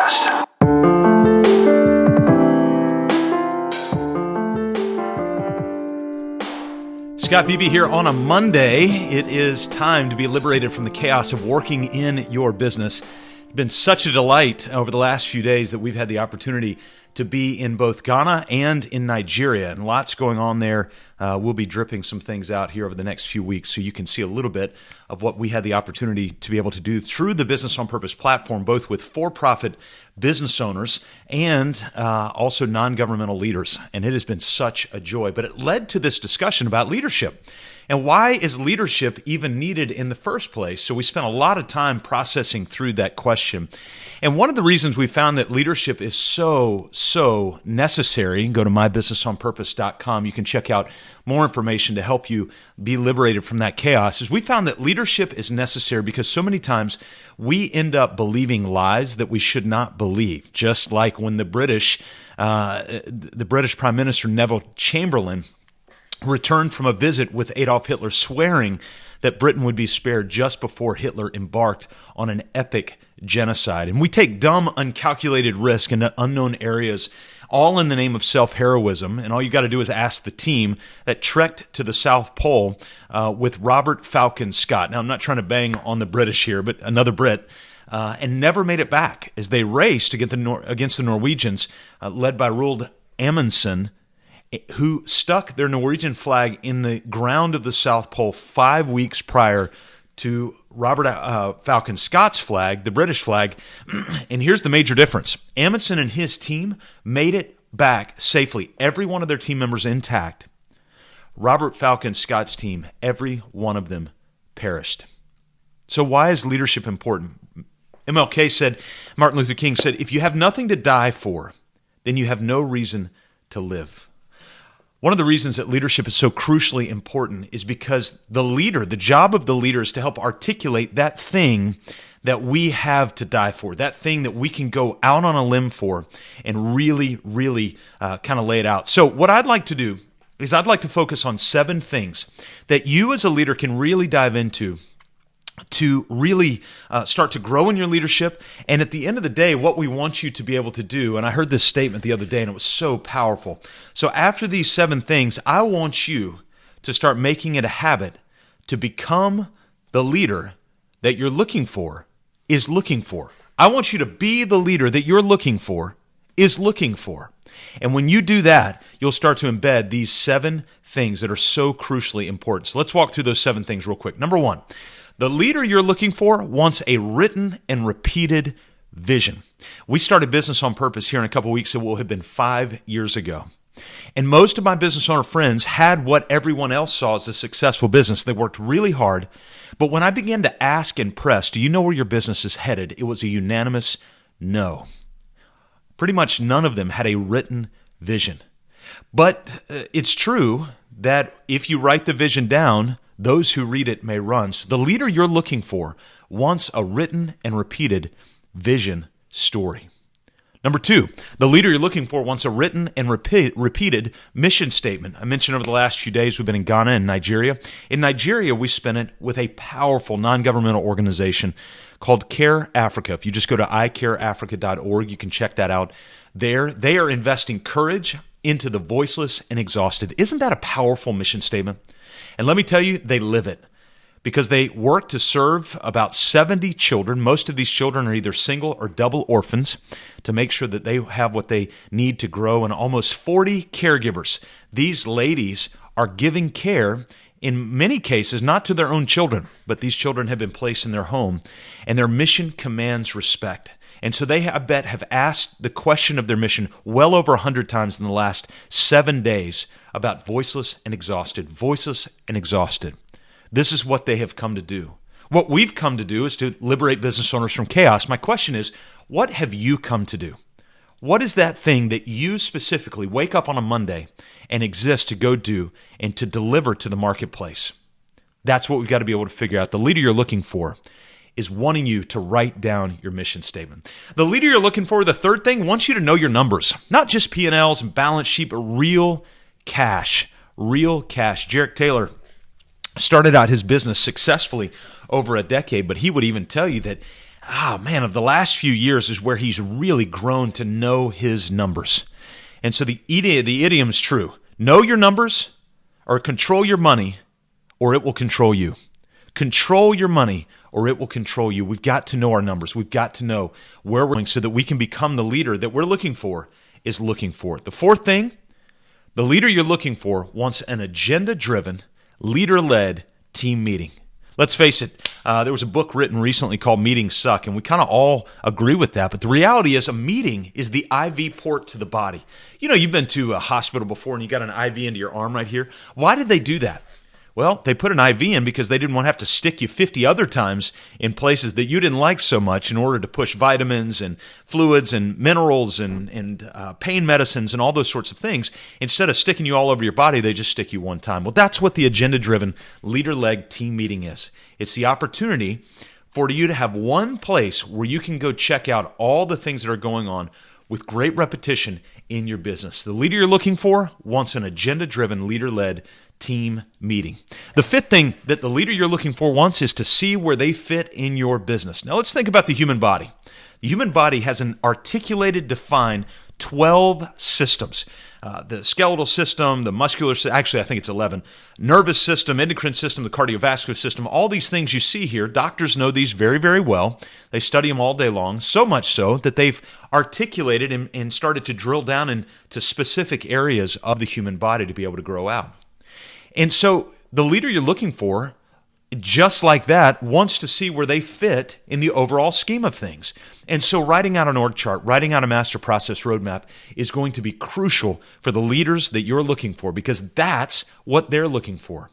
podcast. Scott Beebe here on a Monday. It is time to be liberated from the chaos of working in your business. It's been such a delight over the last few days that we've had the opportunity to be in both Ghana and in Nigeria, and lots going on there. We'll be dripping some things out here over the next few weeks so you can see a little bit of what we had the opportunity to be able to do through the Business on Purpose platform, both with for-profit business owners and also non-governmental leaders. And it has been such a joy. But it led to this discussion about leadership. And why is leadership even needed in the first place? So we spent a lot of time processing through that question. And one of the reasons we found that leadership is so necessary, you can go to mybusinessonpurpose.com. You can check out more information to help you be liberated from that chaos, is we found that leadership is necessary because so many times we end up believing lies that we should not believe. Just like when the British Prime Minister Neville Chamberlain returned from a visit with Adolf Hitler, swearing that Britain would be spared just before Hitler embarked on an epic genocide. And we take dumb, uncalculated risk into unknown areas, all in the name of self-heroism. And all you got to do is ask the team that trekked to the South Pole with Robert Falcon Scott. Now, I'm not trying to bang on the British here, but another Brit, and never made it back as they raced against the Norwegians, led by Roald Amundsen, who stuck their Norwegian flag in the ground of the South Pole 5 weeks prior to Robert Falcon Scott's flag, the British flag. And here's the major difference. Amundsen and his team made it back safely, every one of their team members intact. Robert Falcon Scott's team, every one of them perished. So why is leadership important? Martin Luther King said, if you have nothing to die for, then you have no reason to live. One of the reasons that leadership is so crucially important is because the job of the leader is to help articulate that thing that we have to die for, that thing that we can go out on a limb for and really kind of lay it out. So what I'd like to do is I'd like to focus on 7 things that you as a leader can really dive into to really start to grow in your leadership. And at the end of the day, what we want you to be able to do, and I heard this statement the other day and it was so powerful. So after these 7 things, I want you to start making it a habit to become the leader that you're looking for is looking for. I want you to be the leader that you're looking for is looking for. And when you do that, you'll start to embed these 7 things that are so crucially important. So let's walk through those 7 things real quick. Number 1, the leader you're looking for wants a written and repeated vision. We started Business on Purpose here in a couple of weeks. It will have been 5 years ago. And most of my business owner friends had what everyone else saw as a successful business. They worked really hard. But when I began to ask and press, do you know where your business is headed? It was a unanimous no. Pretty much none of them had a written vision. But it's true that if you write the vision down, those who read it may run. So the leader you're looking for wants a written and repeated vision story. Number 2, the leader you're looking for wants a written and repeated mission statement. I mentioned over the last few days we've been in Ghana and Nigeria. In Nigeria, we spent it with a powerful non-governmental organization called Care Africa. If you just go to icareafrica.org, you can check that out there. They are investing courage into the voiceless and exhausted. Isn't that a powerful mission statement? And let me tell you, they live it because they work to serve about 70 children. Most of these children are either single or double orphans to make sure that they have what they need to grow, and almost 40 caregivers. These ladies are giving care, in many cases, not to their own children, but these children have been placed in their home, and their mission commands respect. And so they, I bet, have asked the question of their mission well over 100 times in the last 7 days about voiceless and exhausted. Voiceless and exhausted. This is what they have come to do. What we've come to do is to liberate business owners from chaos. My question is, what have you come to do? What is that thing that you specifically wake up on a Monday and exist to go do and to deliver to the marketplace? That's what we've got to be able to figure out. The leader you're looking for is wanting you to write down your mission statement. The leader you're looking for, the third thing, wants you to know your numbers. Not just P&Ls and balance sheet, but real cash. Real cash. Jarek Taylor started out his business successfully over a decade, but he would even tell you that of the last few years is where he's really grown to know his numbers. And so the idiom's true. Know your numbers, or control your money, or it will control you. Control your money, or it will control you. We've got to know our numbers. We've got to know where we're going so that we can become the leader that we're looking for is looking for. The fourth thing, the leader you're looking for wants an agenda-driven, leader-led team meeting. Let's face it, there was a book written recently called Meetings Suck, and we kind of all agree with that. But the reality is a meeting is the IV port to the body. You know, you've been to a hospital before and you got an IV into your arm right here. Why did they do that? Well, they put an IV in because they didn't want to have to stick you 50 other times in places that you didn't like so much in order to push vitamins and fluids and minerals and pain medicines and all those sorts of things. Instead of sticking you all over your body, they just stick you one time. Well, that's what the agenda-driven, leader-led team meeting is. It's the opportunity for you to have one place where you can go check out all the things that are going on with great repetition in your business. The leader you're looking for wants an agenda-driven, leader-led team meeting. The fifth thing that the leader you're looking for wants is to see where they fit in your business. Now let's think about the human body. The human body has an articulated, defined 12 systems. The skeletal system, the muscular system, actually I think it's 11, nervous system, endocrine system, the cardiovascular system, all these things you see here, doctors know these very, very well. They study them all day long, so much so that they've articulated and started to drill down into specific areas of the human body to be able to grow out. And so the leader you're looking for, just like that, wants to see where they fit in the overall scheme of things. And so writing out an org chart, writing out a master process roadmap is going to be crucial for the leaders that you're looking for because that's what they're looking for.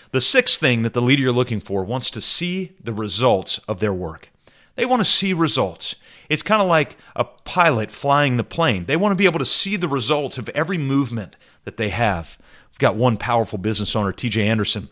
The sixth thing that the leader you're looking for wants to see the results of their work. They want to see results. It's kind of like a pilot flying the plane. They want to be able to see the results of every movement that they have. We've got one powerful business owner, TJ Anderson.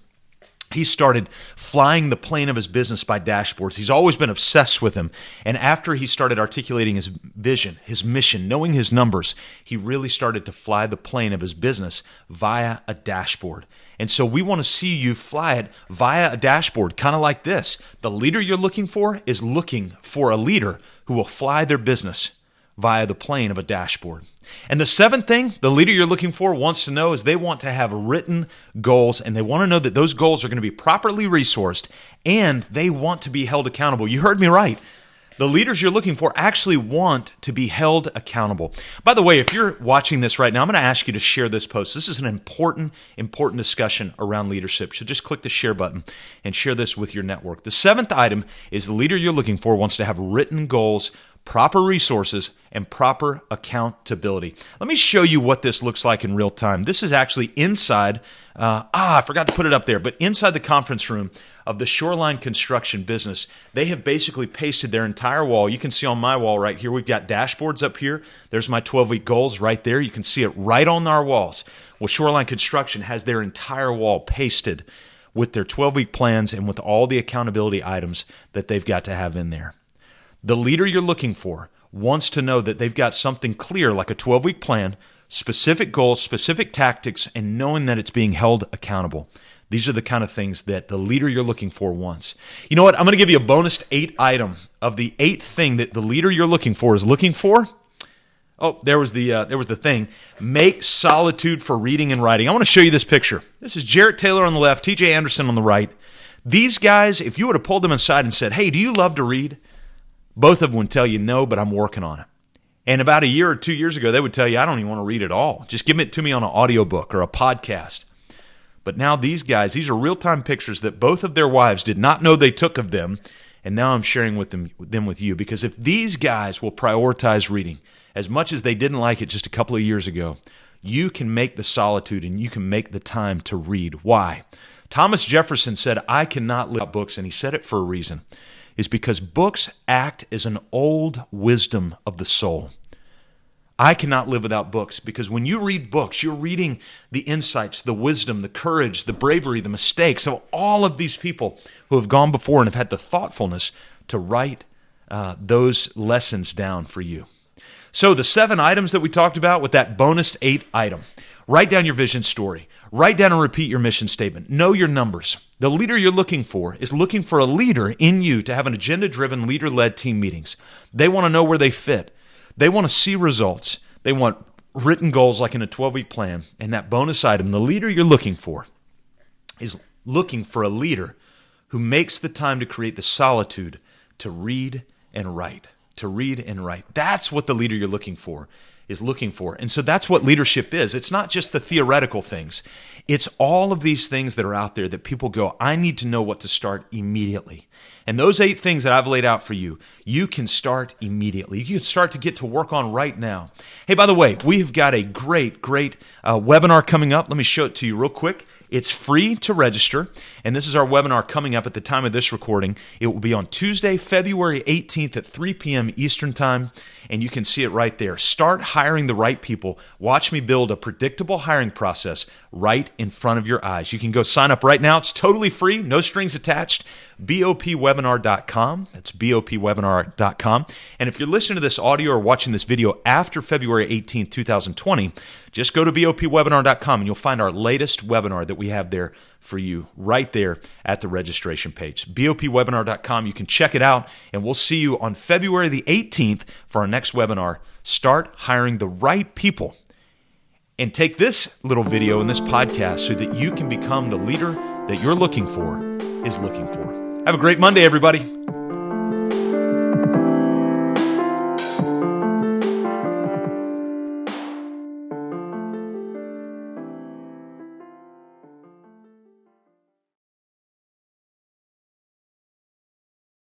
He started flying the plane of his business by dashboards. He's always been obsessed with them. And after he started articulating his vision, his mission, knowing his numbers, he really started to fly the plane of his business via a dashboard. And so we want to see you fly it via a dashboard, kind of like this. The leader you're looking for is looking for a leader who will fly their business via the plane of a dashboard. And the seventh thing the leader you're looking for wants to know is they want to have written goals, and they want to know that those goals are going to be properly resourced, and they want to be held accountable. You heard me right. The leaders you're looking for actually want to be held accountable. By the way, if you're watching this right now, I'm going to ask you to share this post. This is an important discussion around leadership. So just click the share button and share this with your network. The seventh item is the leader you're looking for wants to have written goals, proper resources, and proper accountability. Let me show you what this looks like in real time. This is actually inside, I forgot to put it up there, but inside the conference room of the Shoreline Construction business. They have basically pasted their entire wall. You can see on my wall right here, we've got dashboards up here. There's my 12-week goals right there. You can see it right on our walls. Well, Shoreline Construction has their entire wall pasted with their 12-week plans and with all the accountability items that they've got to have in there. The leader you're looking for wants to know that they've got something clear like a 12-week plan, specific goals, specific tactics, and knowing that it's being held accountable. These are the kind of things that the leader you're looking for wants. You know what? I'm going to give you a bonus 8 item of the 8th thing that the leader you're looking for is looking for. Oh, there was the thing. Make solitude for reading and writing. I want to show you this picture. This is Jarrett Taylor on the left, TJ Anderson on the right. These guys, if you would have pulled them aside and said, hey, do you love to read? Both of them would tell you, no, but I'm working on it. And about a year or 2 years ago, they would tell you, I don't even want to read at all. Just give it to me on an audiobook or a podcast. But now these guys, these are real-time pictures that both of their wives did not know they took of them, and now I'm sharing them with you. Because if these guys will prioritize reading as much as they didn't like it just a couple of years ago, you can make the solitude and you can make the time to read. Why? Thomas Jefferson said, I cannot live without books, and he said it for a reason. Is because books act as an old wisdom of the soul. I cannot live without books because when you read books, you're reading the insights, the wisdom, the courage, the bravery, the mistakes of all of these people who have gone before and have had the thoughtfulness to write those lessons down for you. So the 7 items that we talked about with that bonus 8 item. Write down your vision story. Write down and repeat your mission statement. Know your numbers. The leader you're looking for is looking for a leader in you to have an agenda-driven, leader-led team meetings. They want to know where they fit. They want to see results. They want written goals like in a 12-week plan. And that bonus item, the leader you're looking for is looking for a leader who makes the time to create the solitude to read and write. To read and write. That's what the leader you're looking for is looking for. And so that's what leadership is. It's not just the theoretical things. It's all of these things that are out there that people go, I need to know what to start immediately. And those 8 things that I've laid out for you, you can start immediately. You can start to get to work on right now. Hey, by the way, we've got a great webinar coming up. Let me show it to you real quick. It's free to register, and this is our webinar coming up at the time of this recording. It will be on Tuesday, February 18th at 3 p.m. Eastern Time, and you can see it right there. Start hiring the right people. Watch me build a predictable hiring process right in front of your eyes. You can go sign up right now. It's totally free, no strings attached. BOPwebinar.com. That's BOPwebinar.com. And if you're listening to this audio or watching this video after February 18th, 2020, just go to BOPwebinar.com and you'll find our latest webinar that we have there for you right there at the registration page. BOPwebinar.com. You can check it out, and we'll see you on February the 18th for our next webinar. Start hiring the right people. And take this little video and this podcast so that you can become the leader that you're looking for is looking for. Have a great Monday, everybody.